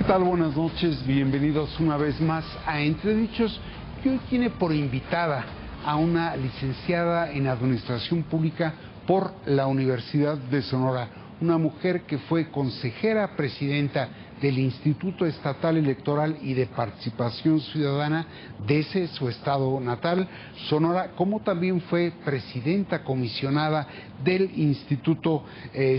tal? Buenas noches, bienvenidos una vez más a Entredichos, que hoy tiene por invitada a una licenciada en Administración Pública por la Universidad de Sonora, una mujer que fue consejera presidenta del Instituto Estatal Electoral y de Participación Ciudadana de su estado natal, Sonora, como también fue presidenta comisionada del Instituto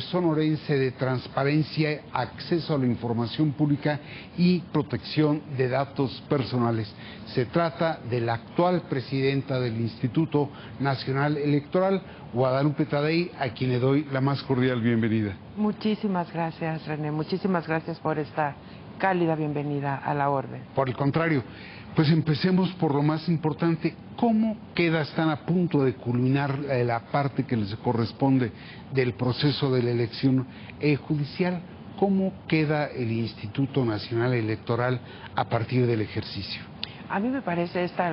Sonorense de Transparencia, Acceso a la Información Pública y Protección de Datos Personales. Se trata de la actual presidenta del Instituto Nacional Electoral, Guadalupe Taddei, a quien le doy la más cordial bienvenida. Muchísimas gracias, René. Muchísimas gracias por esta cálida bienvenida a la orden. Por el contrario, pues empecemos por lo más importante. ¿Cómo queda? Están a punto de culminar la parte que les corresponde del proceso de la elección judicial. ¿Cómo queda el Instituto Nacional Electoral a partir del ejercicio? A mí me parece esta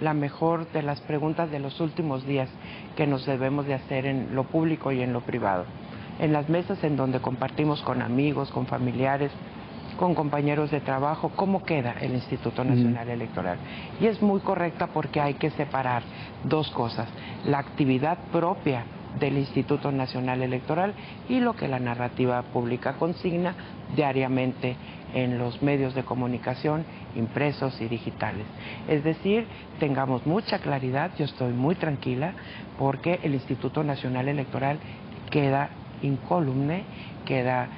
la mejor de las preguntas de los últimos días que nos debemos de hacer en lo público y en lo privado. En las mesas en donde compartimos con amigos, con familiares, con compañeros de trabajo, ¿cómo queda el Instituto Nacional Electoral? Y es muy correcta porque hay que separar dos cosas: la actividad propia del Instituto Nacional Electoral y lo que la narrativa pública consigna diariamente en los medios de comunicación impresos y digitales. Es decir, tengamos mucha claridad, yo estoy muy tranquila porque el Instituto Nacional Electoral queda incólume, queda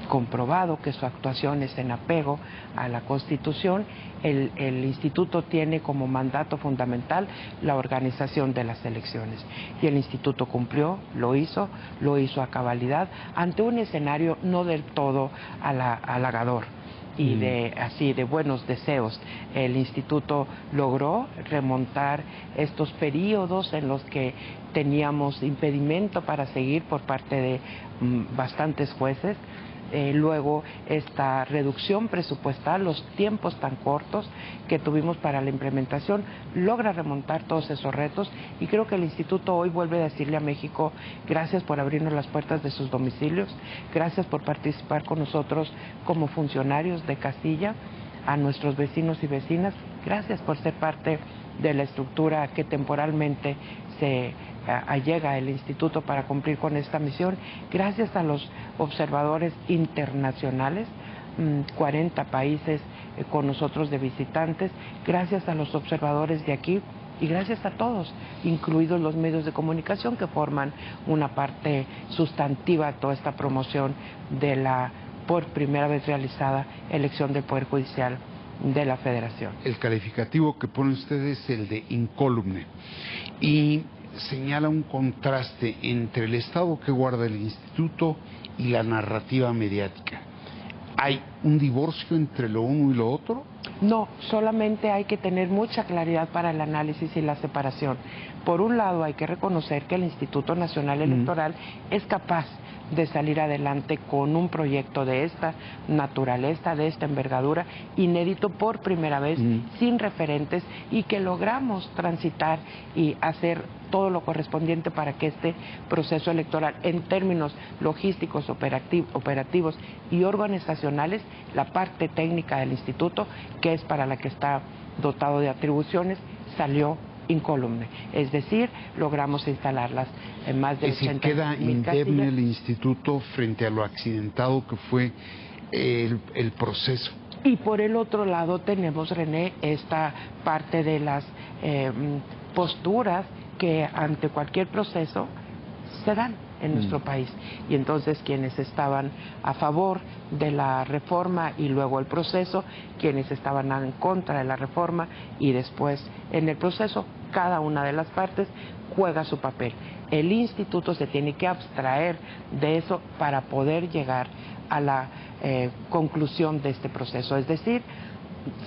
comprobado que su actuación es en apego a la Constitución. El Instituto tiene como mandato fundamental la organización de las elecciones y el Instituto cumplió, lo hizo a cabalidad, ante un escenario no del todo halagador y de buenos deseos. El Instituto logró remontar estos periodos en los que teníamos impedimento para seguir por parte de bastantes jueces. Luego esta reducción presupuestal, los tiempos tan cortos que tuvimos para la implementación, logra remontar todos esos retos, y creo que el Instituto hoy vuelve a decirle a México: gracias por abrirnos las puertas de sus domicilios, gracias por participar con nosotros como funcionarios de casilla, a nuestros vecinos y vecinas, gracias por ser parte de la estructura que temporalmente se allega el Instituto para cumplir con esta misión. Gracias a los observadores internacionales, 40 países con nosotros de visitantes, gracias a los observadores de aquí y gracias a todos, incluidos los medios de comunicación que forman una parte sustantiva de toda esta promoción de la por primera vez realizada elección del Poder Judicial de la Federación. El calificativo que pone usted es el de incólume y señala un contraste entre el estado que guarda el Instituto y la narrativa mediática. ¿Hay un divorcio entre lo uno y lo otro? No, solamente hay que tener mucha claridad para el análisis y la separación. Por un lado, hay que reconocer que el Instituto Nacional Electoral es capaz de salir adelante con un proyecto de esta naturaleza, de esta envergadura, inédito por primera vez, sin referentes, y que logramos transitar y hacer todo lo correspondiente para que este proceso electoral, en términos logísticos, operativos y organizacionales, la parte técnica del instituto, que es para la que está dotado de atribuciones, salió incólume. Es decir, logramos instalarlas en más de 80.000 queda indemne el instituto frente a lo accidentado que fue el proceso. Y por el otro lado tenemos, René, esta parte de las posturas que ante cualquier proceso se dan en nuestro país. Y entonces quienes estaban a favor de la reforma y luego el proceso, quienes estaban en contra de la reforma y después en el proceso, cada una de las partes juega su papel. El instituto se tiene que abstraer de eso para poder llegar a la conclusión de este proceso. Es decir,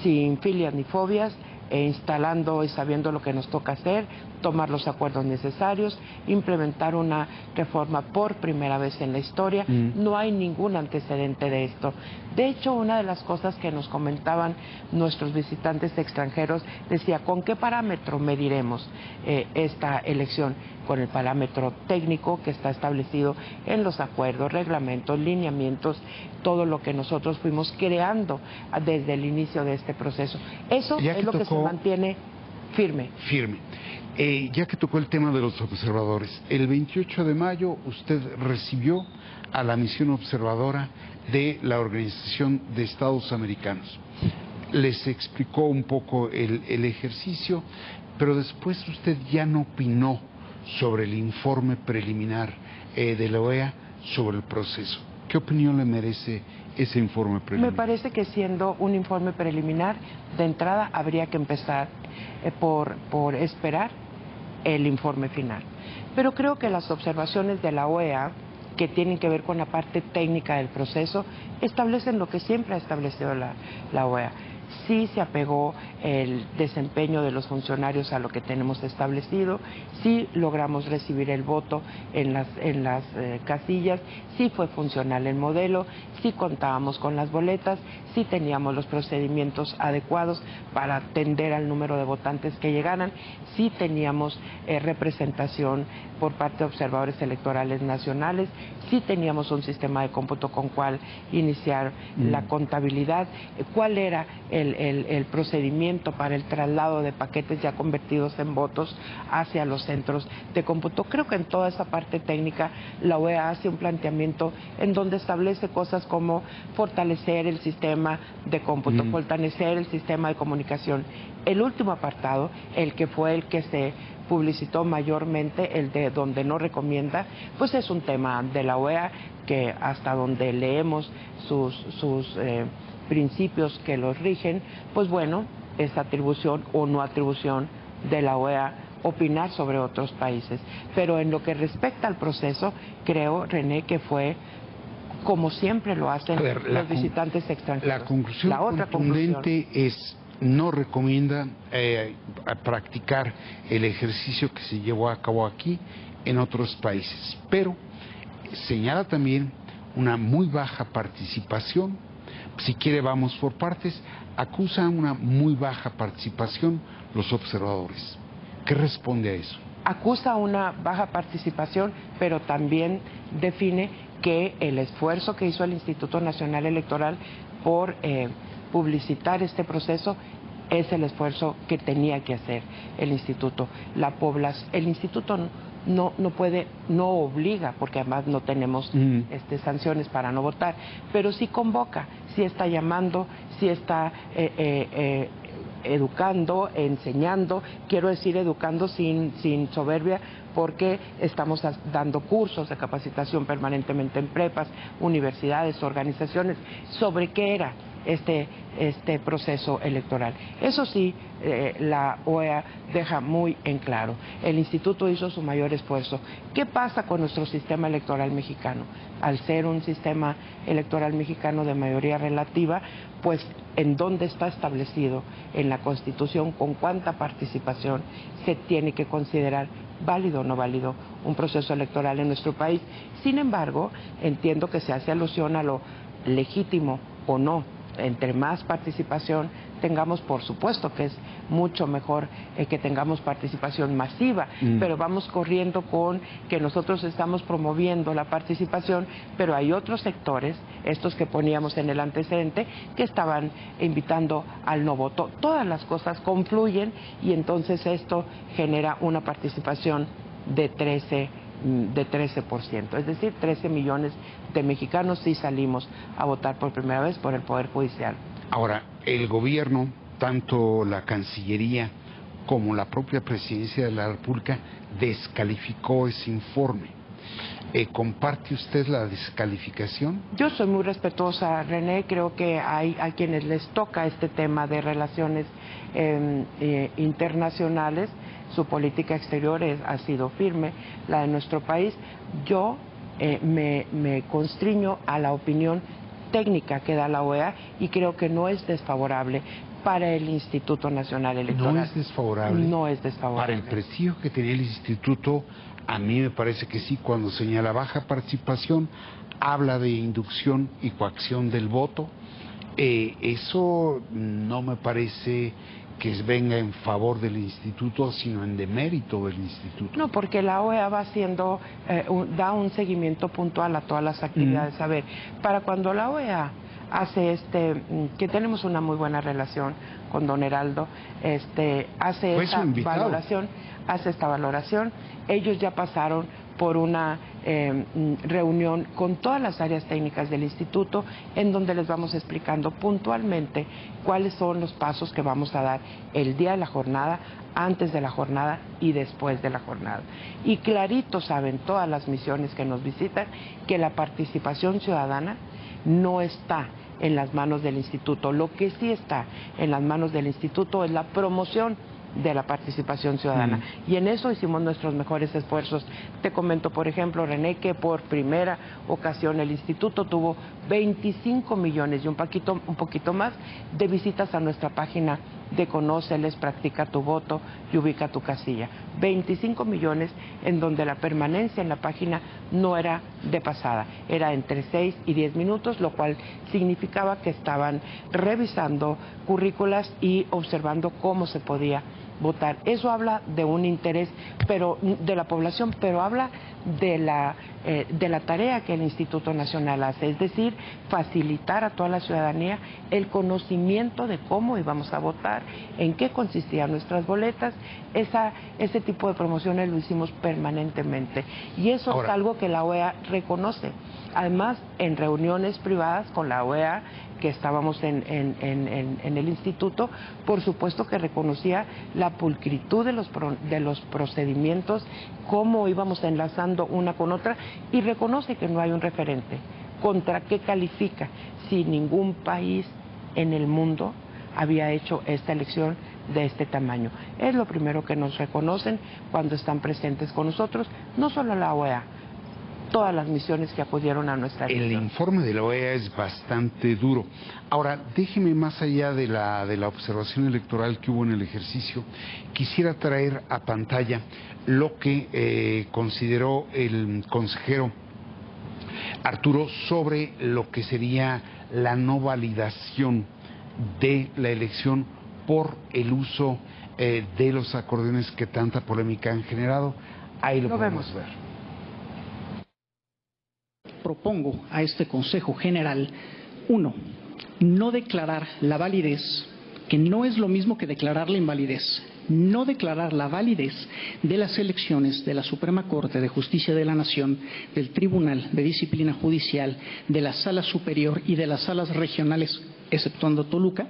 sin filias ni fobias, instalando y sabiendo lo que nos toca hacer, tomar los acuerdos necesarios, implementar una reforma por primera vez en la historia. No hay ningún antecedente de esto. De hecho, una de las cosas que nos comentaban nuestros visitantes extranjeros decía, ¿con qué parámetro mediremos esta elección? Con el parámetro técnico que está establecido en los acuerdos, reglamentos, lineamientos, todo lo que nosotros fuimos creando desde el inicio de este proceso. Eso es lo que se mantiene firme. Ya que tocó el tema de los observadores, el 28 de mayo usted recibió a la misión observadora de la Organización de Estados Americanos. Les explicó un poco el ejercicio, pero después usted ya no opinó sobre el informe preliminar de la OEA sobre el proceso. ¿Qué opinión le merece ese informe preliminar? Me parece que siendo un informe preliminar, de entrada habría que empezar por esperar el informe final. Pero creo que las observaciones de la OEA, que tienen que ver con la parte técnica del proceso, establecen lo que siempre ha establecido la OEA. Sí se apegó el desempeño de los funcionarios a lo que tenemos establecido, sí logramos recibir el voto en las casillas, sí fue funcional el modelo, sí contábamos con las boletas, sí teníamos los procedimientos adecuados para atender al número de votantes que llegaran, sí teníamos representación por parte de observadores electorales nacionales, sí teníamos un sistema de cómputo con cual iniciar la contabilidad, cuál era el procedimiento para el traslado de paquetes ya convertidos en votos hacia los centros de cómputo. Creo que en toda esa parte técnica la OEA hace un planteamiento en donde establece cosas como fortalecer el sistema de cómputo, fortalecer el sistema de comunicación. El último apartado, el que fue el que se publicitó mayormente, el de donde no recomienda, pues es un tema de la OEA que hasta donde leemos sus principios que los rigen, pues bueno, es atribución o no atribución de la OEA opinar sobre otros países. Pero en lo que respecta al proceso, creo, René, que fue como siempre lo hacen los visitantes extranjeros. La conclusión contundente es: no recomienda practicar el ejercicio que se llevó a cabo aquí en otros países, pero señala también una muy baja participación. Si quiere, vamos por partes. Acusa una muy baja participación los observadores. ¿Qué responde a eso? Acusa una baja participación, pero también define que el esfuerzo que hizo el Instituto Nacional Electoral por publicitar este proceso es el esfuerzo que tenía que hacer el instituto. El instituto no puede, no obliga, porque además no tenemos sanciones para no votar, pero sí convoca, sí está llamando, sí está educando, enseñando, quiero decir educando sin soberbia, porque estamos dando cursos de capacitación permanentemente en prepas, universidades, organizaciones, sobre qué era este proceso electoral. Eso sí, la OEA deja muy en claro. El instituto hizo su mayor esfuerzo. ¿Qué pasa con nuestro sistema electoral mexicano? Al ser un sistema electoral mexicano de mayoría relativa, pues en dónde está establecido en la Constitución con cuánta participación se tiene que considerar válido o no válido un proceso electoral en nuestro país. Sin embargo, entiendo que se hace alusión a lo legítimo o no. Entre más participación tengamos, por supuesto que es mucho mejor que tengamos participación masiva, pero vamos corriendo con que nosotros estamos promoviendo la participación, pero hay otros sectores, estos que poníamos en el antecedente, que estaban invitando al no voto. Todas las cosas confluyen y entonces esto genera una participación de 13%, es decir, 13 millones de mexicanos sí salimos a votar por primera vez por el Poder Judicial. Ahora, el gobierno, tanto la Cancillería como la propia Presidencia de la República, descalificó ese informe. ¿Comparte usted la descalificación? Yo soy muy respetuosa, René. Creo que hay a quienes les toca este tema de relaciones internacionales. Su política exterior ha sido firme, la de nuestro país. Yo me constriño a la opinión técnica que da la OEA y creo que no es desfavorable, para el Instituto Nacional Electoral. ¿No es desfavorable? No es desfavorable. Para el prestigio que tenía el instituto, a mí me parece que sí, cuando señala baja participación, habla de inducción y coacción del voto. Eso no me parece que venga en favor del instituto, sino en demérito del instituto. No, porque la OEA va haciendo, da un seguimiento puntual a todas las actividades. A ver, para cuando la OEA hace que tenemos una muy buena relación con don Heraldo, hace esta valoración, ellos ya pasaron por una reunión con todas las áreas técnicas del instituto, en donde les vamos explicando puntualmente cuáles son los pasos que vamos a dar el día de la jornada, antes de la jornada y después de la jornada. Y clarito saben todas las misiones que nos visitan que la participación ciudadana no está en las manos del instituto. Lo que sí está en las manos del instituto es la promoción de la participación ciudadana. Y en eso hicimos nuestros mejores esfuerzos. Te comento, por ejemplo, René, que por primera ocasión el instituto tuvo 25 millones y un poquito más de visitas a nuestra página de Conóceles, Practica tu Voto y Ubica tu Casilla. 25 millones en donde la permanencia en la página no era de pasada, era entre 6 y 10 minutos, lo cual significaba que estaban revisando currículas y observando cómo se podía votar. Eso habla de un interés de la población, pero habla de la tarea que el Instituto Nacional hace, es decir, facilitar a toda la ciudadanía el conocimiento de cómo íbamos a votar, en qué consistían nuestras boletas. Ese tipo de promociones lo hicimos permanentemente y eso es algo que la OEA reconoce. Además, en reuniones privadas con la OEA que estábamos en el instituto, por supuesto que reconocía la pulcritud de los procedimientos, cómo íbamos enlazando una con otra, y reconoce que no hay un referente. ¿Contra qué califica? Si ningún país en el mundo había hecho esta elección de este tamaño. Es lo primero que nos reconocen cuando están presentes con nosotros, no solo la OEA, todas las misiones que acudieron a nuestra elección. El informe de la OEA es bastante duro. Ahora, déjeme, más allá de la observación electoral que hubo en el ejercicio, quisiera traer a pantalla lo que consideró el consejero Arturo sobre lo que sería la no validación de la elección por el uso de los acordeones que tanta polémica han generado. Ahí lo podemos ver. Propongo a este Consejo General, 1, no declarar la validez, que no es lo mismo que declarar la invalidez, no declarar la validez de las elecciones de la Suprema Corte de Justicia de la Nación, del Tribunal de Disciplina Judicial, de la Sala Superior y de las salas regionales, exceptuando Toluca,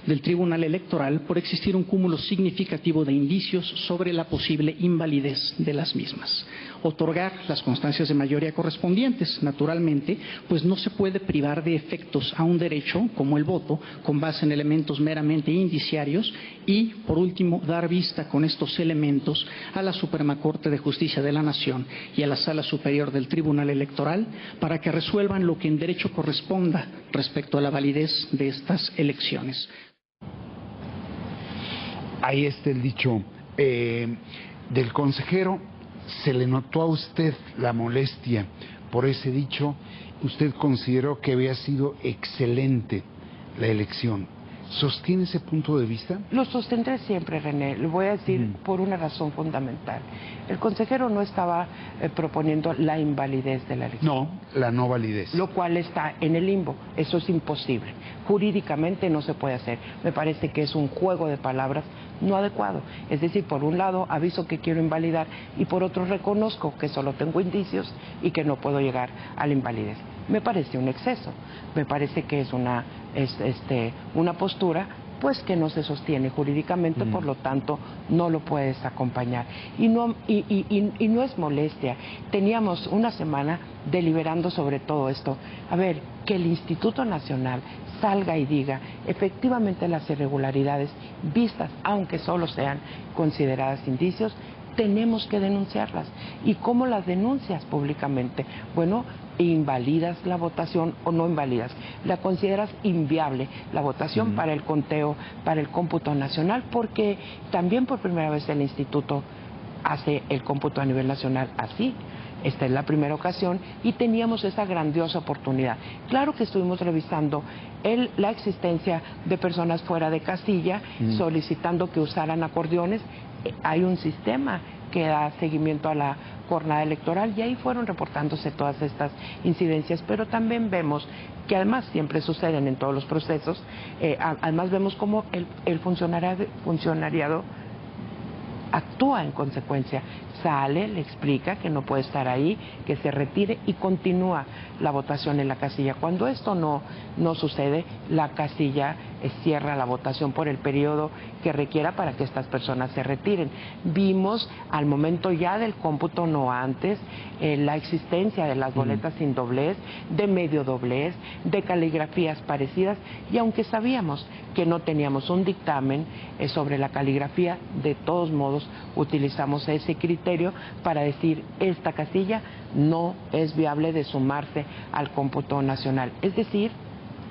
del Tribunal Electoral, por existir un cúmulo significativo de indicios sobre la posible invalidez de las mismas. Otorgar las constancias de mayoría correspondientes, naturalmente, pues no se puede privar de efectos a un derecho, como el voto, con base en elementos meramente indiciarios, y, por último, dar vista con estos elementos a la Suprema Corte de Justicia de la Nación y a la Sala Superior del Tribunal Electoral para que resuelvan lo que en derecho corresponda respecto a la validez de estas elecciones. Ahí está el dicho del consejero. ¿Se le notó a usted la molestia por ese dicho? ¿Usted consideró que había sido excelente la elección? ¿Sostiene ese punto de vista? Lo sostendré siempre, René. Lo voy a decir por una razón fundamental. El consejero no estaba proponiendo la invalidez de la elección. No, la no validez. Lo cual está en el limbo. Eso es imposible. Jurídicamente no se puede hacer. Me parece que es un juego de palabras no adecuado. Es decir, por un lado aviso que quiero invalidar y por otro reconozco que solo tengo indicios y que no puedo llegar a la invalidez. Me parece un exceso. Me parece que es una postura pues que no se sostiene jurídicamente, por lo tanto no lo puedes acompañar. Y no es molestia. Teníamos una semana deliberando sobre todo esto. A ver, que el Instituto Nacional salga y diga efectivamente las irregularidades vistas, aunque solo sean consideradas indicios, tenemos que denunciarlas. ¿Y cómo las denuncias públicamente? Bueno, invalidas la votación o no invalidas, la consideras inviable la votación para el conteo, para el cómputo nacional, porque también por primera vez el instituto hace el cómputo a nivel nacional así. Esta es la primera ocasión y teníamos esa grandiosa oportunidad. Claro que estuvimos revisando la existencia de personas fuera de casilla, solicitando que usaran acordeones. Hay un sistema que da seguimiento a la jornada electoral y ahí fueron reportándose todas estas incidencias, pero también vemos que además siempre suceden en todos los procesos, además vemos cómo el funcionariado actúa en consecuencia, sale, le explica que no puede estar ahí, que se retire y continúa la votación en la casilla. Cuando esto no sucede, la casilla cierra la votación por el periodo que requiera para que estas personas se retiren. Vimos al momento ya del cómputo, no antes, la existencia de las boletas sin doblez, de medio doblez, de caligrafías parecidas, y aunque sabíamos que no teníamos un dictamen sobre la caligrafía, de todos modos utilizamos ese criterio para decir esta casilla no es viable de sumarse al cómputo nacional. Es decir,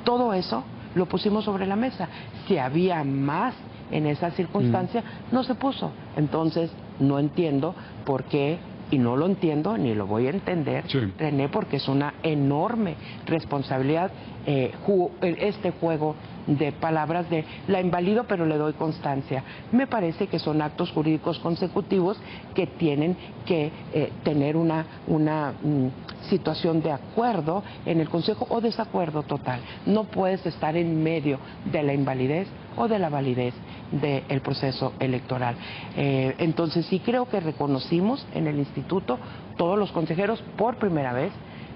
todo eso lo pusimos sobre la mesa. Si había más en esa circunstancia, no se puso. Entonces, no entiendo por qué, y no lo entiendo ni lo voy a entender, René, porque es una enorme responsabilidad este juego de palabras de la invalido pero le doy constancia. Me parece que son actos jurídicos consecutivos que tienen que tener una situación de acuerdo en el Consejo o desacuerdo total. No puedes estar en medio de la invalidez o de la validez del proceso electoral. Entonces sí creo que reconocimos en el instituto, todos los consejeros por primera vez,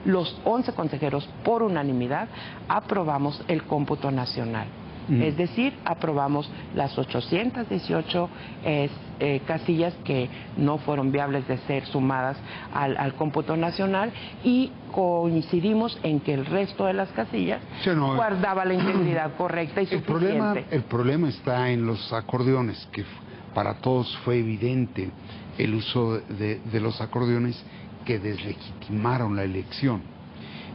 los 11 consejeros por unanimidad, aprobamos el cómputo nacional. Es decir, aprobamos las 818 casillas que no fueron viables de ser sumadas al cómputo nacional y coincidimos en que el resto de las casillas guardaba la integridad correcta y suficiente. El problema está en los acordeones, que para todos fue evidente el uso de los acordeones que deslegitimaron la elección.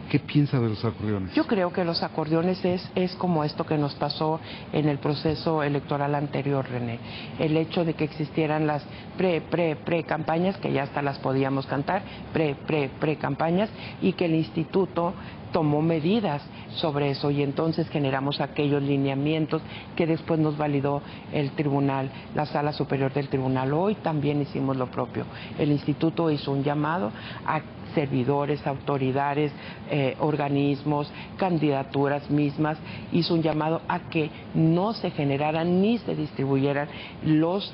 ¿Qué piensa de los acordeones? Yo creo que los acordeones es como esto que nos pasó en el proceso electoral anterior, René. El hecho de que existieran las pre-campañas, que ya hasta las podíamos cantar, pre-campañas, y que el instituto tomó medidas sobre eso y entonces generamos aquellos lineamientos que después nos validó el tribunal, la Sala Superior del Tribunal. Hoy también hicimos lo propio. El instituto hizo un llamado a servidores, autoridades, organismos, candidaturas mismas, hizo un llamado a que no se generaran ni se distribuyeran los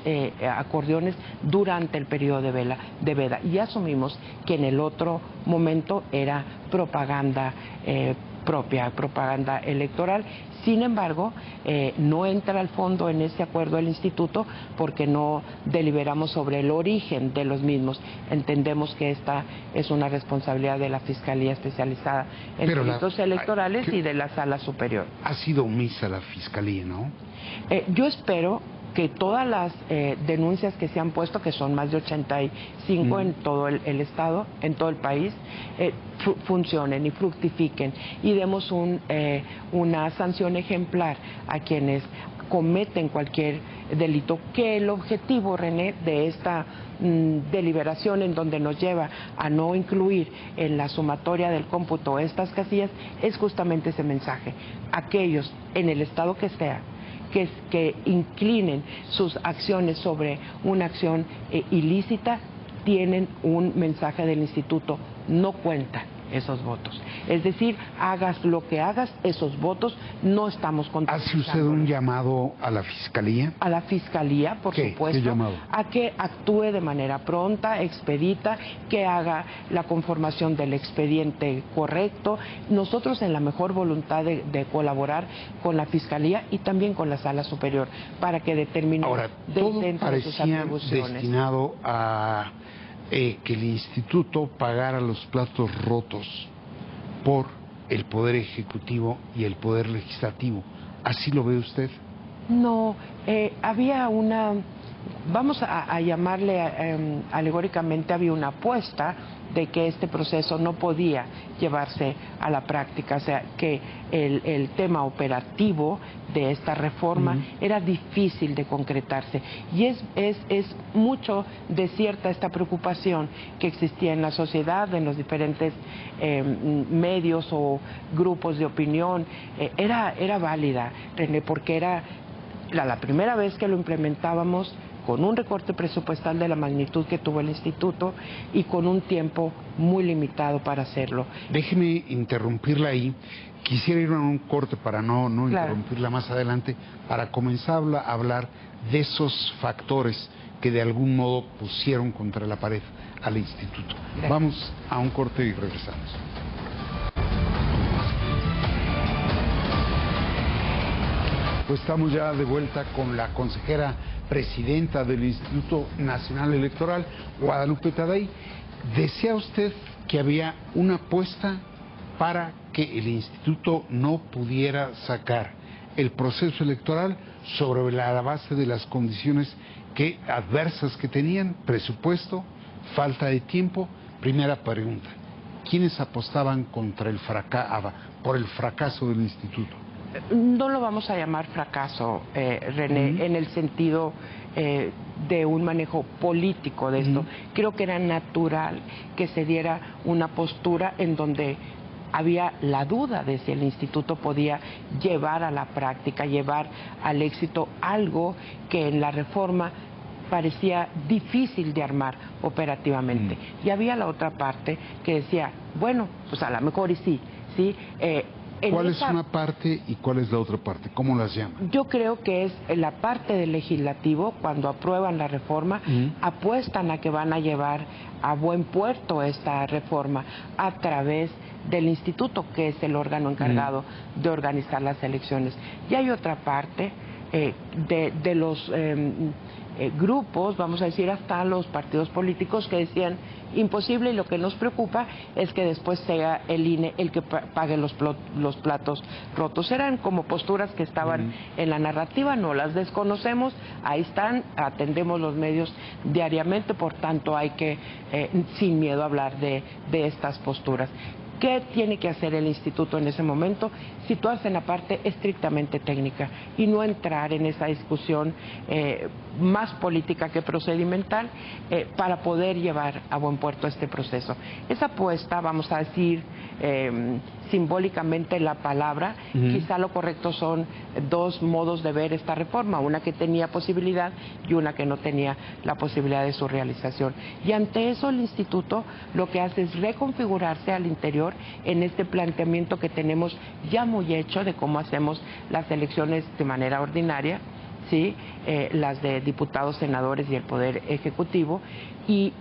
acordeones durante el periodo de veda. Y asumimos que en el otro momento era propaganda propia, propaganda electoral. Sin embargo, no entra al fondo en ese acuerdo el instituto porque no deliberamos sobre el origen de los mismos. Entendemos que esta es una responsabilidad de la Fiscalía Especializada en Delitos Electorales y de la Sala Superior. Ha sido omisa la Fiscalía, ¿no? Yo espero que todas las denuncias que se han puesto, que son más de 85 en todo el estado, en todo el país, funcionen y fructifiquen y demos una sanción ejemplar a quienes cometen cualquier delito, que el objetivo, René, de esta deliberación en donde nos lleva a no incluir en la sumatoria del cómputo estas casillas es justamente ese mensaje. Aquellos en el estado que sea que inclinen sus acciones sobre una acción ilícita, tienen un mensaje del instituto: no cuentan esos votos. Es decir, hagas lo que hagas, esos votos no estamos contabilizando. ¿Hace usted un llamado a la Fiscalía? A la Fiscalía, por supuesto. ¿Qué llamado? A que actúe de manera pronta, expedita, que haga la conformación del expediente correcto. Nosotros en la mejor voluntad de colaborar con la Fiscalía y también con la Sala Superior para que determine todo dentro de sus atribuciones. Destinado a que el instituto pagara los platos rotos por el Poder Ejecutivo y el Poder Legislativo. ¿Así lo ve usted? No, había una vamos a llamarle alegóricamente, había una apuesta de que este proceso no podía llevarse a la práctica, o sea, que el tema operativo de esta reforma era difícil de concretarse. Y es mucho de cierta esta preocupación que existía en la sociedad, en los diferentes medios o grupos de opinión. Era válida, René, porque era la primera vez que lo implementábamos, con un recorte presupuestal de la magnitud que tuvo el instituto y con un tiempo muy limitado para hacerlo. Déjeme interrumpirla ahí. Quisiera ir a un corte para no interrumpirla más adelante, para comenzar a hablar de esos factores que de algún modo pusieron contra la pared al instituto. Gracias. Vamos a un corte y regresamos. Pues estamos ya de vuelta con la consejera presidenta del Instituto Nacional Electoral, Guadalupe Taddei. Decía usted que había una apuesta para que el instituto no pudiera sacar el proceso electoral sobre la base de las condiciones adversas que tenían, presupuesto, falta de tiempo. Primera pregunta, ¿quiénes apostaban por el fracaso del instituto? No lo vamos a llamar fracaso, René, en el sentido de un manejo político de esto. Creo que era natural que se diera una postura en donde había la duda de si el instituto podía llevar a la práctica, llevar al éxito algo que en la reforma parecía difícil de armar operativamente. Y había la otra parte que decía, bueno, pues a lo mejor y sí. ¿Cuál es una parte y cuál es la otra parte? ¿Cómo las llaman? Yo creo que es la parte del legislativo, cuando aprueban la reforma, apuestan a que van a llevar a buen puerto esta reforma a través del instituto, que es el órgano encargado de organizar las elecciones. Y hay otra parte de los grupos, vamos a decir hasta los partidos políticos, que decían imposible, y lo que nos preocupa es que después sea el INE el que pague los platos rotos. Eran como posturas que estaban en la narrativa, no las desconocemos, ahí están, atendemos los medios diariamente, por tanto hay que sin miedo hablar de estas posturas. ¿Qué tiene que hacer el instituto en ese momento? Situarse en la parte estrictamente técnica y no entrar en esa discusión más política que procedimental para poder llevar a buen puerto este proceso. Esa apuesta, vamos a decir simbólicamente la palabra, quizá lo correcto son dos modos de ver esta reforma, una que tenía posibilidad y una que no tenía la posibilidad de su realización. Y ante eso el instituto lo que hace es reconfigurarse al interior en este planteamiento que tenemos ya muy hecho de cómo hacemos las elecciones de manera ordinaria, las de diputados, senadores y el Poder Ejecutivo, y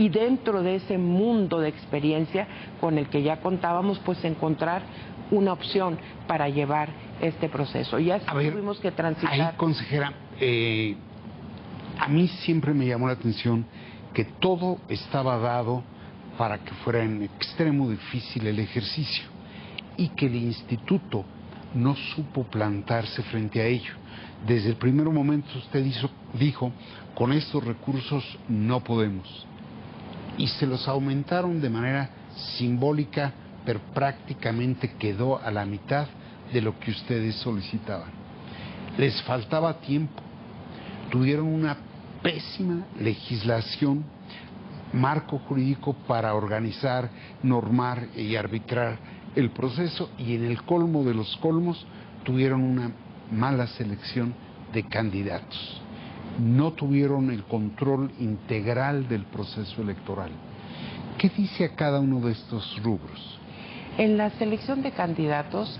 dentro de ese mundo de experiencia con el que ya contábamos, pues encontrar una opción para llevar este proceso. Y así tuvimos que transitar. Ahí, consejera, a mí siempre me llamó la atención que todo estaba dado para que fuera en extremo difícil el ejercicio y que el instituto no supo plantarse frente a ello. Desde el primer momento usted dijo, con estos recursos no podemos. Y se los aumentaron de manera simbólica, pero prácticamente quedó a la mitad de lo que ustedes solicitaban. Les faltaba tiempo, tuvieron una pésima legislación, marco jurídico para organizar, normar y arbitrar el proceso, y en el colmo de los colmos tuvieron una mala selección de candidatos. No tuvieron el control integral del proceso electoral. ¿Qué dice a cada uno de estos rubros? En la selección de candidatos,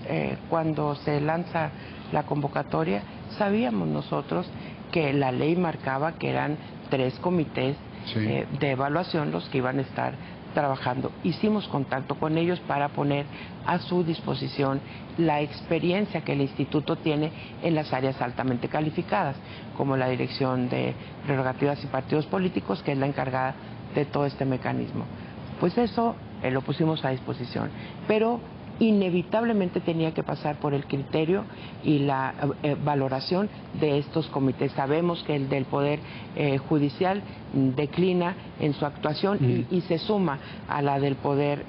cuando se lanza la convocatoria, sabíamos nosotros que la ley marcaba que eran 3 comités de evaluación los que iban a estar trabajando. Hicimos contacto con ellos para poner a su disposición la experiencia que el instituto tiene en las áreas altamente calificadas, como la Dirección de Prerrogativas y Partidos Políticos, que es la encargada de todo este mecanismo. Pues eso lo pusimos a disposición, pero inevitablemente tenía que pasar por el criterio y la valoración de estos comités. Sabemos que el del Poder Judicial declina en su actuación y se suma a la del Poder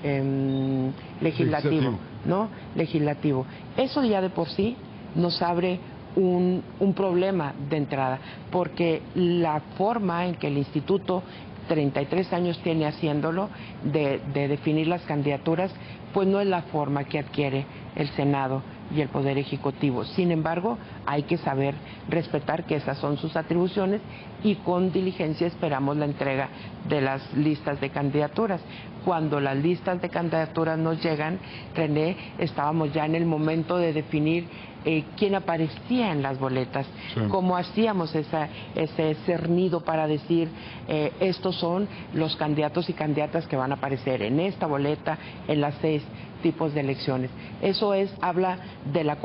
Legislativo, ¿no? Legislativo. Eso ya de por sí nos abre un problema de entrada, porque la forma en que el Instituto 33 años tiene haciéndolo, de definir las candidaturas, pues no es la forma que adquiere el Senado y el Poder Ejecutivo. Sin embargo, hay que saber respetar que esas son sus atribuciones y con diligencia esperamos la entrega de las listas de candidaturas. Cuando las listas de candidaturas nos llegan, René, estábamos ya en el momento de definir quién aparecía en las boletas, cómo hacíamos ese cernido para decir estos son los candidatos y candidatas que van a aparecer en esta boleta, en las 6 tipos de elecciones. Eso habla de la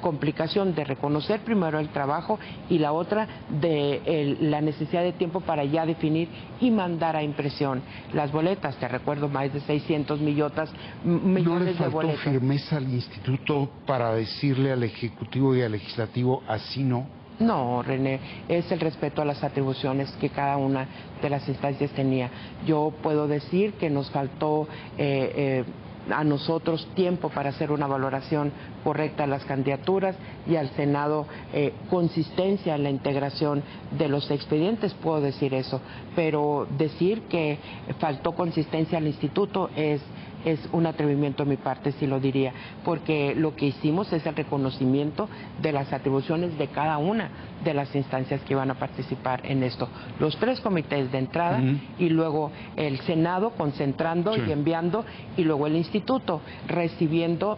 complicación de reconocer primero el trabajo y la otra de la necesidad de tiempo para ya definir y mandar a impresión las boletas. Te recuerdo, más de 600 millones ¿No le de faltó boletas. firmeza al Instituto para decirle al Ejecutivo y al Legislativo así no? No, René, es el respeto a las atribuciones que cada una de las instancias tenía. Yo puedo decir que nos faltó a nosotros tiempo para hacer una valoración correcta de las candidaturas y al Senado consistencia en la integración de los expedientes, puedo decir eso, pero decir que faltó consistencia al Instituto es un atrevimiento de mi parte, sí lo diría, porque lo que hicimos es el reconocimiento de las atribuciones de cada una de las instancias que iban a participar en esto. Los 3 comités de entrada y luego el Senado concentrando y enviando, y luego el Instituto recibiendo,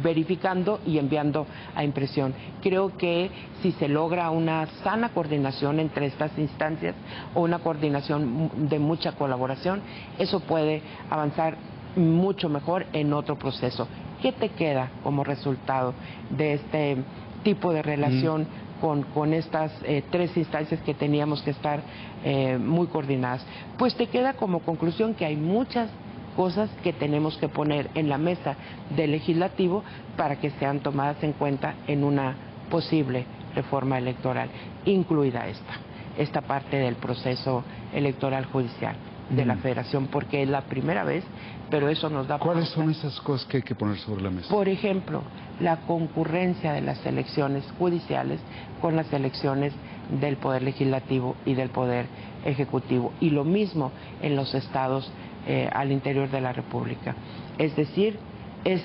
verificando y enviando a impresión. Creo que si se logra una sana coordinación entre estas instancias o una coordinación de mucha colaboración, eso puede avanzar mucho mejor en otro proceso. ¿Qué te queda como resultado de este tipo de relación con estas 3 instancias que teníamos que estar muy coordinadas? Pues te queda como conclusión que hay muchas cosas que tenemos que poner en la mesa del legislativo para que sean tomadas en cuenta en una posible reforma electoral, incluida esta parte del proceso electoral judicial de la Federación, porque es la primera vez, pero eso nos da... ¿Cuáles son esas cosas que hay que poner sobre la mesa? Por ejemplo, la concurrencia de las elecciones judiciales con las elecciones del Poder Legislativo y del Poder Ejecutivo, y lo mismo en los estados al interior de la República. Es decir, es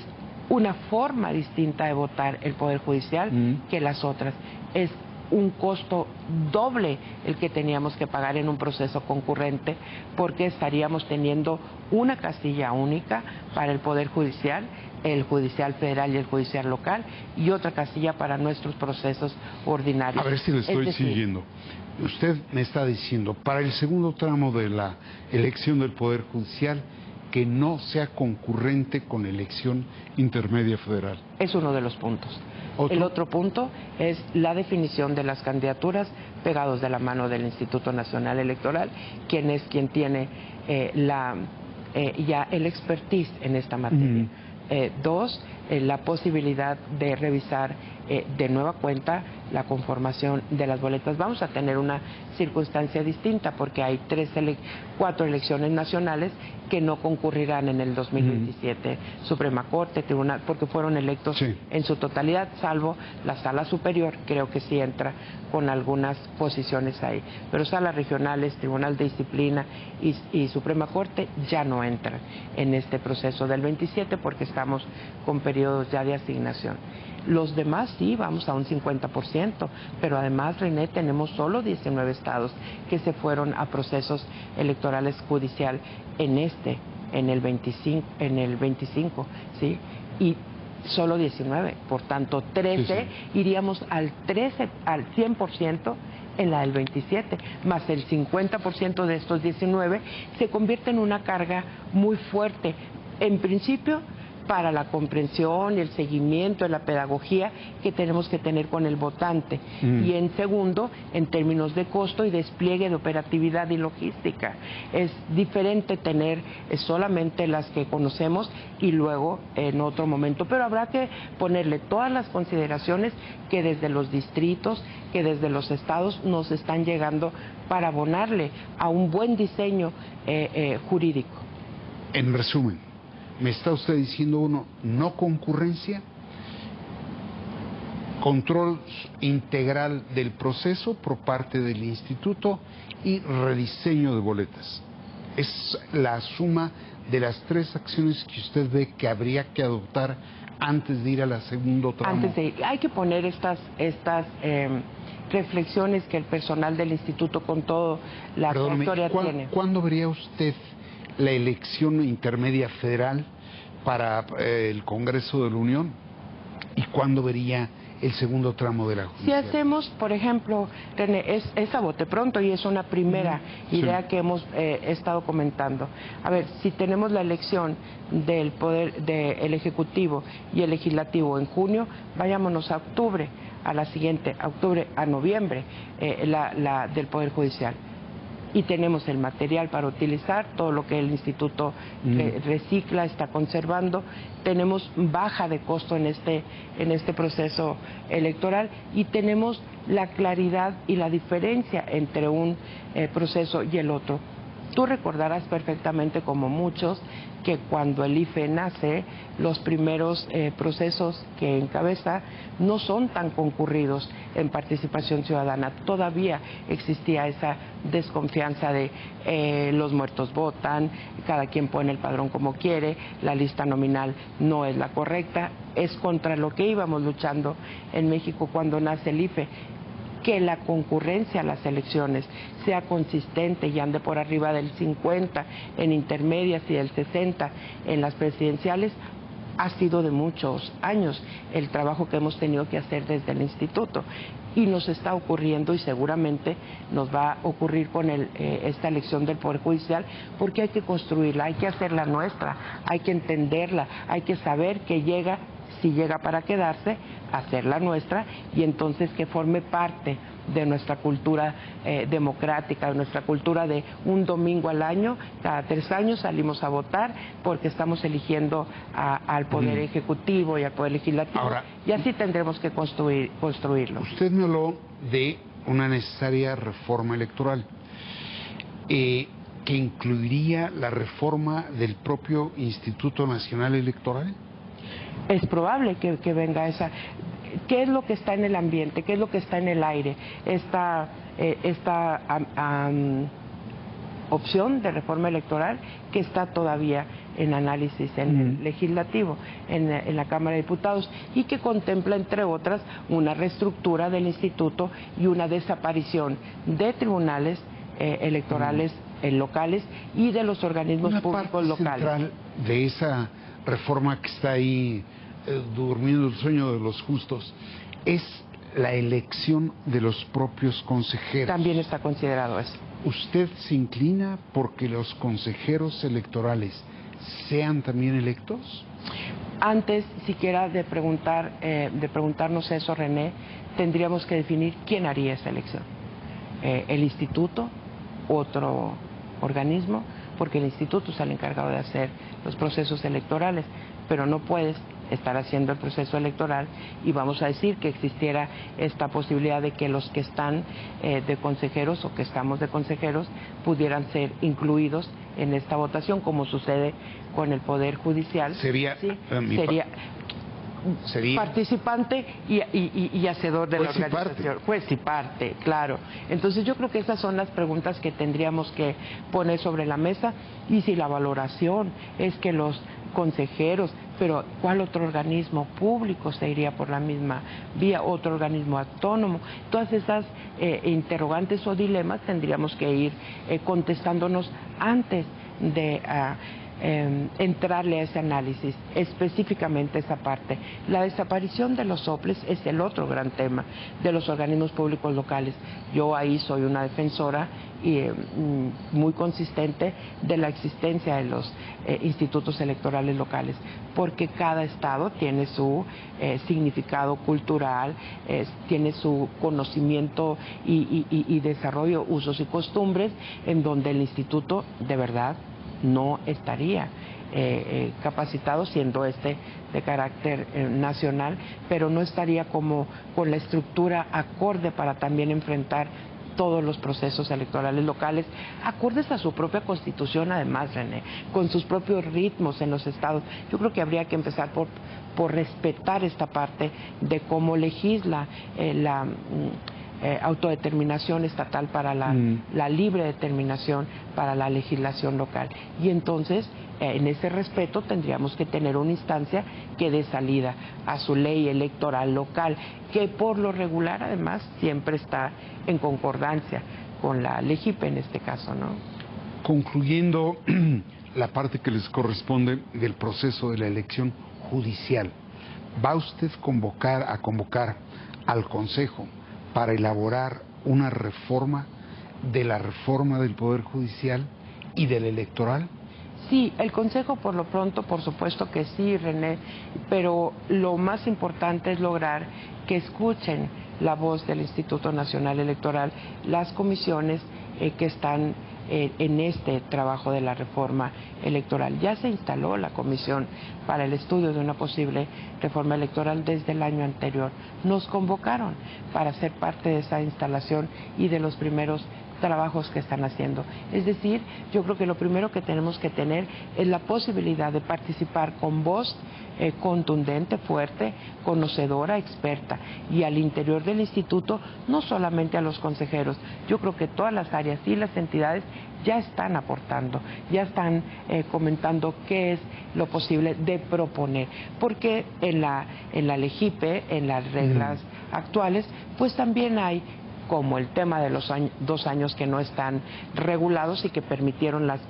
una forma distinta de votar el Poder Judicial que las otras. Es un costo doble el que teníamos que pagar en un proceso concurrente, porque estaríamos teniendo una casilla única para el Poder Judicial, el Judicial Federal y el Judicial Local, y otra casilla para nuestros procesos ordinarios. A ver si le estoy siguiendo. Usted me está diciendo, para el segundo tramo de la elección del Poder Judicial, que no sea concurrente con elección intermedia federal. Es uno de los puntos. ¿Otro? El otro punto es la definición de las candidaturas pegados de la mano del Instituto Nacional Electoral, quien tiene ya el expertise en esta materia. 2, la posibilidad de revisar de nueva cuenta la conformación de las boletas. Vamos a tener una circunstancia distinta porque hay 4 elecciones nacionales que no concurrirán en el 2027. Suprema Corte, Tribunal, porque fueron electos en su totalidad, salvo la Sala Superior, creo que sí entra con algunas posiciones ahí. Pero salas regionales, Tribunal de Disciplina y Suprema Corte ya no entran en este proceso del 27 porque estamos con periodos ya de asignación. Los demás sí, vamos a un 50%, pero además, René, tenemos solo 19 estados que se fueron a procesos electorales judicial en el 25, ¿sí? Y solo 19, por tanto 13, iríamos al 100% en la del 27, más el 50% de estos 19 se convierte en una carga muy fuerte. En principio, para la comprensión y el seguimiento de la pedagogía que tenemos que tener con el votante. Y en segundo, en términos de costo y despliegue de operatividad y logística. Es diferente tener solamente las que conocemos y luego en otro momento. Pero habrá que ponerle todas las consideraciones que desde los distritos, que desde los estados nos están llegando para abonarle a un buen diseño jurídico. En resumen, me está usted diciendo uno, no concurrencia, control integral del proceso por parte del instituto y rediseño de boletas. Es la suma de las tres acciones que usted ve que habría que adoptar antes de ir a la segundo tramo. Antes de ir, hay que poner estas reflexiones que el personal del instituto con todo la trayectoria tiene. ¿Cuándo vería usted la elección intermedia federal para el Congreso de la Unión? ¿Y cuándo vería el segundo tramo de la judicial? Si hacemos, por ejemplo, René, es a bote pronto y es una primera idea que hemos estado comentando. A ver, si tenemos la elección del poder del Ejecutivo y el Legislativo en junio, vayámonos a octubre, a la siguiente, a noviembre, la del Poder Judicial. Y tenemos el material para utilizar, todo lo que el instituto recicla, está conservando, tenemos baja de costo en este proceso electoral y tenemos la claridad y la diferencia entre un proceso y el otro. Tú recordarás perfectamente, como muchos, que cuando el IFE nace, los primeros procesos que encabeza no son tan concurridos en participación ciudadana. Todavía existía esa desconfianza de los muertos votan, cada quien pone el padrón como quiere, la lista nominal no es la correcta. Es contra lo que íbamos luchando en México cuando nace el IFE. Que la concurrencia a las elecciones sea consistente y ande por arriba del 50 en intermedias y del 60 en las presidenciales, ha sido de muchos años el trabajo que hemos tenido que hacer desde el instituto y nos está ocurriendo y seguramente nos va a ocurrir con esta elección del Poder Judicial, porque hay que construirla, hay que hacerla nuestra, hay que entenderla, hay que saber que llega, si llega para quedarse, hacerla nuestra y entonces que forme parte de nuestra cultura democrática, de nuestra cultura de un domingo al año, cada 3 años salimos a votar porque estamos eligiendo al Poder Ejecutivo y al Poder Legislativo. Ahora, y así tendremos que construirlo. Usted me habló de una necesaria reforma electoral que incluiría la reforma del propio Instituto Nacional Electoral. Es probable que venga esa. ¿Qué es lo que está en el ambiente? ¿Qué es lo que está en el aire? Esta opción de reforma electoral que está todavía en análisis en el legislativo, en la Cámara de Diputados, y que contempla, entre otras, una reestructura del instituto y una desaparición de tribunales electorales locales y de los organismos públicos locales. Una parte central de esa reforma que está ahí durmiendo el sueño de los justos es la elección de los propios consejeros. También está considerado eso. ¿Usted se inclina porque los consejeros electorales sean también electos? Antes siquiera de preguntarnos eso, René, tendríamos que definir quién haría esa elección. El instituto, otro organismo, porque el instituto es el encargado de hacer los procesos electorales, pero no puedes estar haciendo el proceso electoral y vamos a decir que existiera esta posibilidad de que los que están de consejeros o que estamos de consejeros pudieran ser incluidos en esta votación, como sucede con el Poder Judicial. Sería participante y hacedor de la organización. Juez y parte, claro. Entonces yo creo que esas son las preguntas que tendríamos que poner sobre la mesa, y si la valoración es que los consejeros, pero ¿cuál otro organismo público se iría por la misma vía? ¿Otro organismo autónomo? Todas esas interrogantes o dilemas tendríamos que ir contestándonos antes de entrarle a ese análisis, específicamente esa parte. La desaparición de los soples es el otro gran tema de los organismos públicos locales. Yo ahí soy una defensora y muy consistente de la existencia de los institutos electorales locales, porque cada estado tiene su significado cultural, tiene su conocimiento y desarrollo, usos y costumbres, en donde el instituto de verdad no estaría capacitado, siendo de carácter nacional, pero no estaría como con la estructura acorde para también enfrentar todos los procesos electorales locales, acordes a su propia constitución, además, René, con sus propios ritmos en los estados. Yo creo que habría que empezar por respetar esta parte de cómo legisla la autodeterminación estatal para la libre determinación para la legislación local. Y entonces, en ese respeto, tendríamos que tener una instancia que dé salida a su ley electoral local, que por lo regular, además, siempre está en concordancia con la LEGIP en este caso, ¿no? Concluyendo la parte que les corresponde del proceso de la elección judicial, ¿va usted a convocar al Consejo para elaborar una reforma de la reforma del Poder Judicial y del electoral? Sí, el Consejo por lo pronto, por supuesto que sí, René, pero lo más importante es lograr que escuchen la voz del Instituto Nacional Electoral, las comisiones que están en este trabajo de la reforma electoral. Ya se instaló la comisión para el estudio de una posible reforma electoral desde el año anterior. Nos convocaron para ser parte de esa instalación y de los primeros trabajos que están haciendo. Es decir, yo creo que lo primero que tenemos que tener es la posibilidad de participar con voz contundente, fuerte, conocedora, experta, y al interior del instituto, no solamente a los consejeros. Yo creo que todas las áreas y las entidades ya están aportando, ya están comentando qué es lo posible de proponer, porque en la LEGIPE, en las reglas actuales, pues también hay como el tema de los 2 años que no están regulados y que permitieron las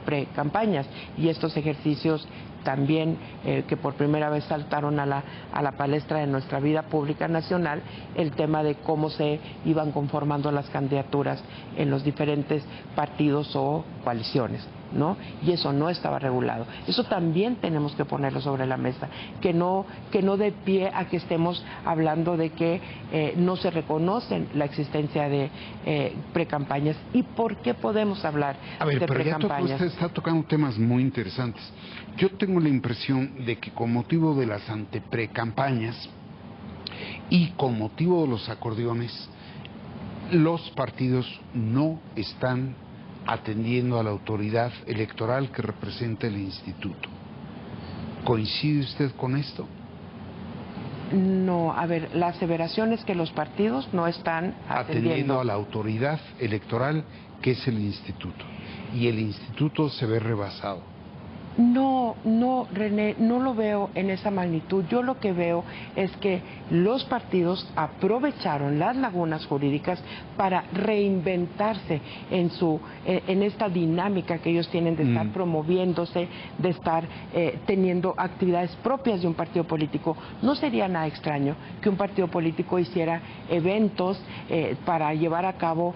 pre-campañas, y estos ejercicios también que por primera vez saltaron a la palestra de nuestra vida pública nacional, el tema de cómo se iban conformando las candidaturas en los diferentes partidos o coaliciones, ¿no? Y eso no estaba regulado. Eso también tenemos que ponerlo sobre la mesa, que no dé pie a que estemos hablando de que no se reconocen la existencia de precampañas. ¿Y por qué podemos hablar de precampañas? Usted está tocando temas muy interesantes. Yo tengo la impresión de que con motivo de las anteprecampañas y con motivo de los acordeones, los partidos no están atendiendo a la autoridad electoral que representa el instituto. ¿Coincide usted con esto? No, a ver, la aseveración es que los partidos no están atendiendo a la autoridad electoral que es el instituto, y el instituto se ve rebasado. No, René, no lo veo en esa magnitud. Yo lo que veo es que los partidos aprovecharon las lagunas jurídicas para reinventarse en esta dinámica que ellos tienen de estar promoviéndose, de estar teniendo actividades propias de un partido político. No sería nada extraño que un partido político hiciera eventos para llevar a cabo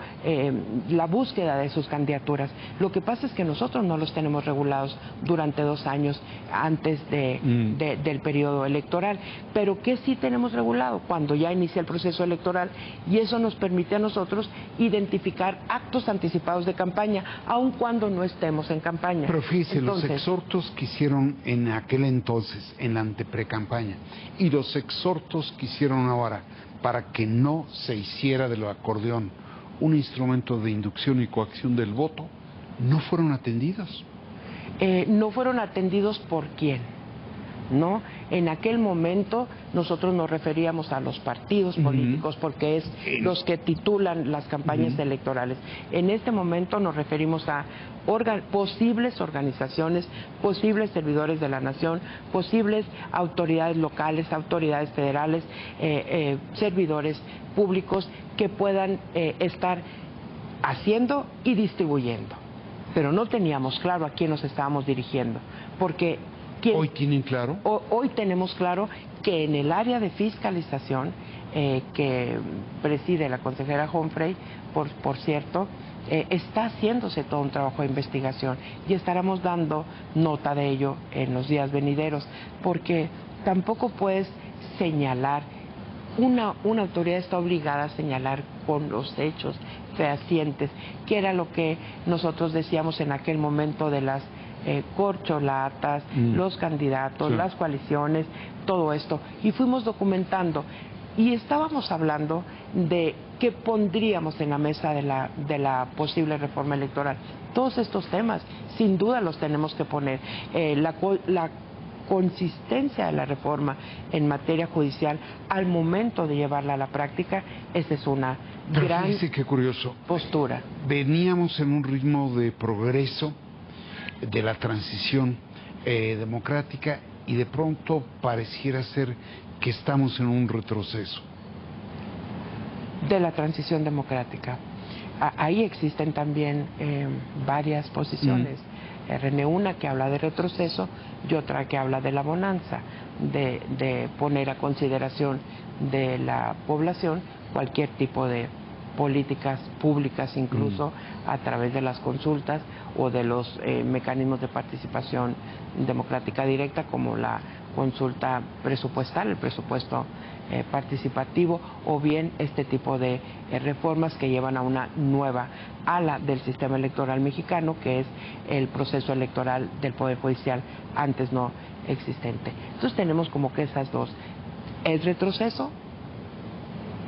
la búsqueda de sus candidaturas. Lo que pasa es que nosotros no los tenemos regulados durante 2 años antes del periodo electoral, pero que sí tenemos regulado cuando ya inicia el proceso electoral, y eso nos permite a nosotros identificar actos anticipados de campaña, aun cuando no estemos en campaña. Pero fíjese, los exhortos que hicieron en aquel entonces, en la anteprecampaña, y los exhortos que hicieron ahora para que no se hiciera del acordeón un instrumento de inducción y coacción del voto, no fueron atendidos. No fueron atendidos por quién, ¿no? En aquel momento nosotros nos referíamos a los partidos políticos porque es los que titulan las campañas electorales. En este momento nos referimos a posibles organizaciones, posibles servidores de la nación, posibles autoridades locales, autoridades federales, servidores públicos que puedan estar haciendo y distribuyendo pero no teníamos claro a quién nos estábamos dirigiendo, porque ¿Hoy tienen claro? Hoy tenemos claro que en el área de fiscalización que preside la consejera Humphrey, por cierto, está haciéndose todo un trabajo de investigación y estaremos dando nota de ello en los días venideros, porque tampoco puedes señalar, una autoridad está obligada a señalar con los hechos fehacientes, que era lo que nosotros decíamos en aquel momento de las corcholatas, los candidatos, sí, las coaliciones, todo esto. Y fuimos documentando. Y estábamos hablando de qué pondríamos en la mesa de la posible reforma electoral. Todos estos temas, sin duda los tenemos que poner. La consistencia de la reforma en materia judicial al momento de llevarla a la práctica, esa es una gran qué curioso. postura. Veníamos en un ritmo de progreso de la transición democrática y de pronto pareciera ser que estamos en un retroceso. De la transición democrática. Ahí existen también varias posiciones. René, una que habla de retroceso y otra que habla de la bonanza, de poner a consideración de la población cualquier tipo de políticas públicas, incluso a través de las consultas o de los mecanismos de participación democrática directa, como la consulta presupuestal, el presupuesto participativo, o bien este tipo de reformas que llevan a una nueva ala del sistema electoral mexicano, que es el proceso electoral del Poder Judicial antes no existente. Entonces tenemos como que esas dos. ¿Es retroceso?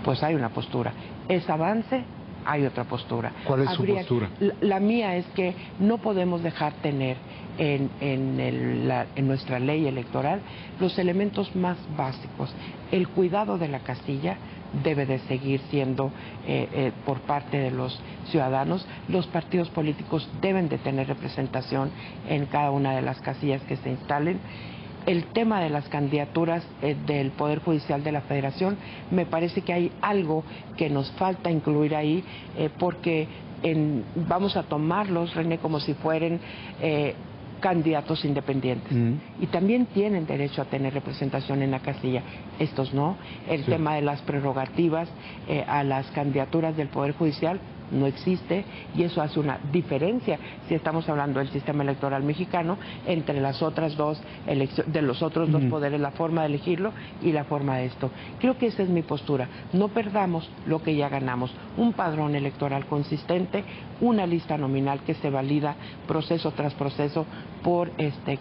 Pues hay una postura. ¿Es avance? Hay otra postura. ¿Cuál es su postura? La mía es que no podemos dejar tener en nuestra ley electoral los elementos más básicos. El cuidado de la casilla debe de seguir siendo por parte de los ciudadanos. Los partidos políticos deben de tener representación en cada una de las casillas que se instalen. El tema de las candidaturas del Poder Judicial de la Federación, me parece que hay algo que nos falta incluir ahí, porque vamos a tomarlos, René, como si fueran candidatos independientes. Y también tienen derecho a tener representación en la casilla. Estos no. El tema de las prerrogativas a las candidaturas del Poder Judicial no existe, y eso hace una diferencia, si estamos hablando del sistema electoral mexicano, entre las otras dos de los otros dos poderes, la forma de elegirlo y la forma de esto. Creo que esa es mi postura. No perdamos lo que ya ganamos. Un padrón electoral consistente, una lista nominal que se valida proceso tras proceso por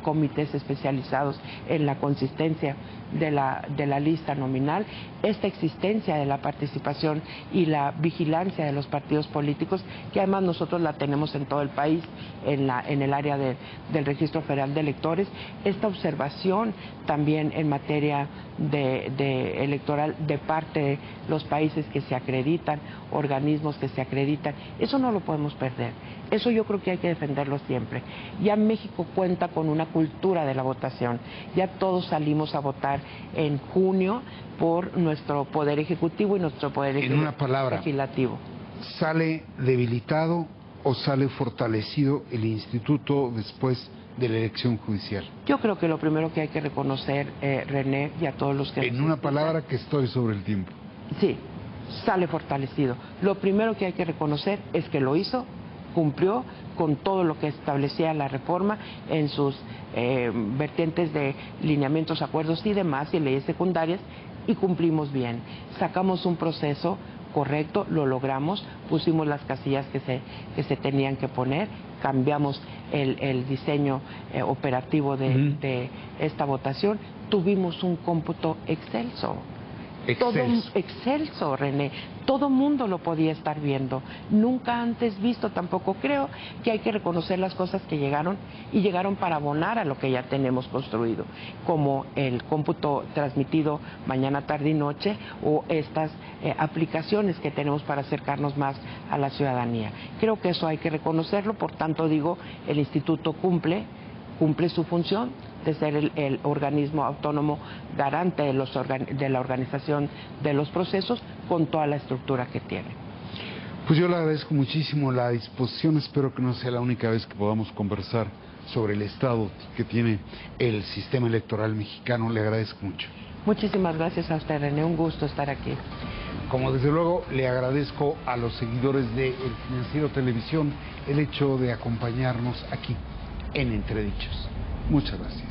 comités especializados en la consistencia de la lista nominal, esta existencia de la participación y la vigilancia de los partidos políticos, que además nosotros la tenemos en todo el país, en el área del Registro Federal de Electores, esta observación también en materia de electoral de parte de los países que se acreditan, organismos que se acreditan, eso no lo podemos perder. Eso yo creo que hay que defenderlo siempre. Ya México cuenta con una cultura de la votación. Ya todos salimos a votar en junio por nuestro poder ejecutivo y nuestro poder legislativo. ¿Sale debilitado o sale fortalecido el instituto después de la elección judicial? Yo creo que lo primero que hay que reconocer, René, y a todos los que... En una palabra, que estoy sobre el tiempo. Sí, sale fortalecido. Lo primero que hay que reconocer es que lo hizo, cumplió con todo lo que establecía la reforma en sus vertientes de lineamientos, acuerdos y demás, y leyes secundarias, y cumplimos bien. Sacamos un proceso correcto, lo logramos, pusimos las casillas que se tenían que poner, cambiamos el diseño operativo de esta votación, tuvimos un cómputo excelso. Excelso, René. Todo mundo lo podía estar viendo. Nunca antes visto tampoco. Creo que hay que reconocer las cosas que llegaron, y llegaron para abonar a lo que ya tenemos construido, como el cómputo transmitido mañana, tarde y noche, o estas aplicaciones que tenemos para acercarnos más a la ciudadanía. Creo que eso hay que reconocerlo. Por tanto, digo, el instituto cumple su función de ser el organismo autónomo garante de la organización de los procesos, con toda la estructura que tiene. Pues yo le agradezco muchísimo la disposición, espero que no sea la única vez que podamos conversar sobre el estado que tiene el sistema electoral mexicano, le agradezco mucho. Muchísimas gracias a usted, René, un gusto estar aquí. Como desde luego le agradezco a los seguidores de El Financiero Televisión el hecho de acompañarnos aquí en Entredichos. Muchas gracias.